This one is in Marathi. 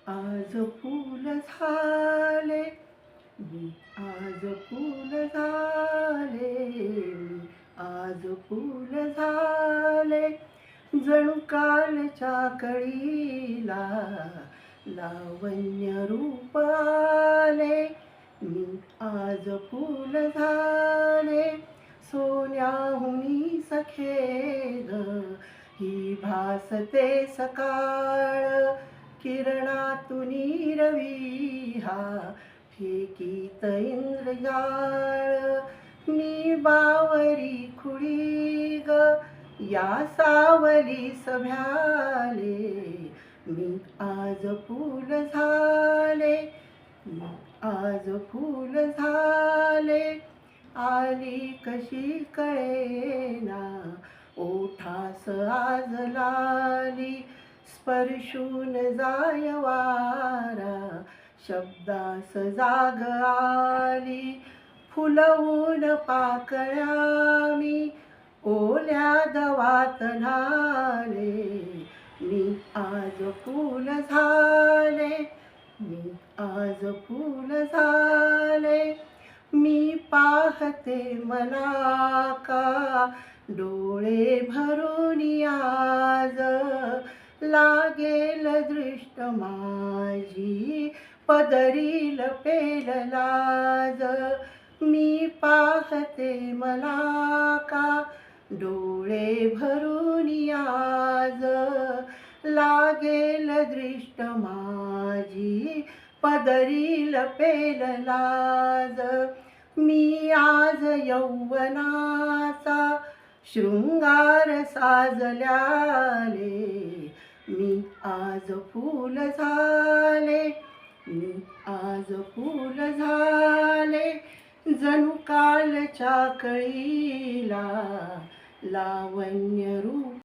आज फूल झाले मी, आज फूल झाले मी, आज फूल झाले. जणू कालच्या कळीला लावण्य रूप आले. मी आज फूल झाले. सोन्याहुनी सखे ग ही भासते सकाळ. किरणातुनी रवी हा फेकीत इंद्रजाळ. मी बावरी खुडी ग या सावलीस भ्याले. मी आज फूल झाले. मी आज फूल झाले. आली कशी कळेना ओठास आज लाली. स्पर्शून जाय वारा शब्दास जाग आली. फुलवून पाकळ्या मी ओल्या दवात न्हाले. मी आज फूल झाले. मी आज फूल झाले. मी पाहते मला का डोळे भरून आज. लागेल दृष्ट माझी पदरी लपेल लाज. मी पाहते मला का डोळे भरून आज. लागेल दृष्ट माझी पदरी लपेल लाज. मी आज यौवनाचा शृंगार साजल्याले. मी आज फूल झाले. मी आज फूल झाले. जणू कालच्या कळीला लावण्य रूप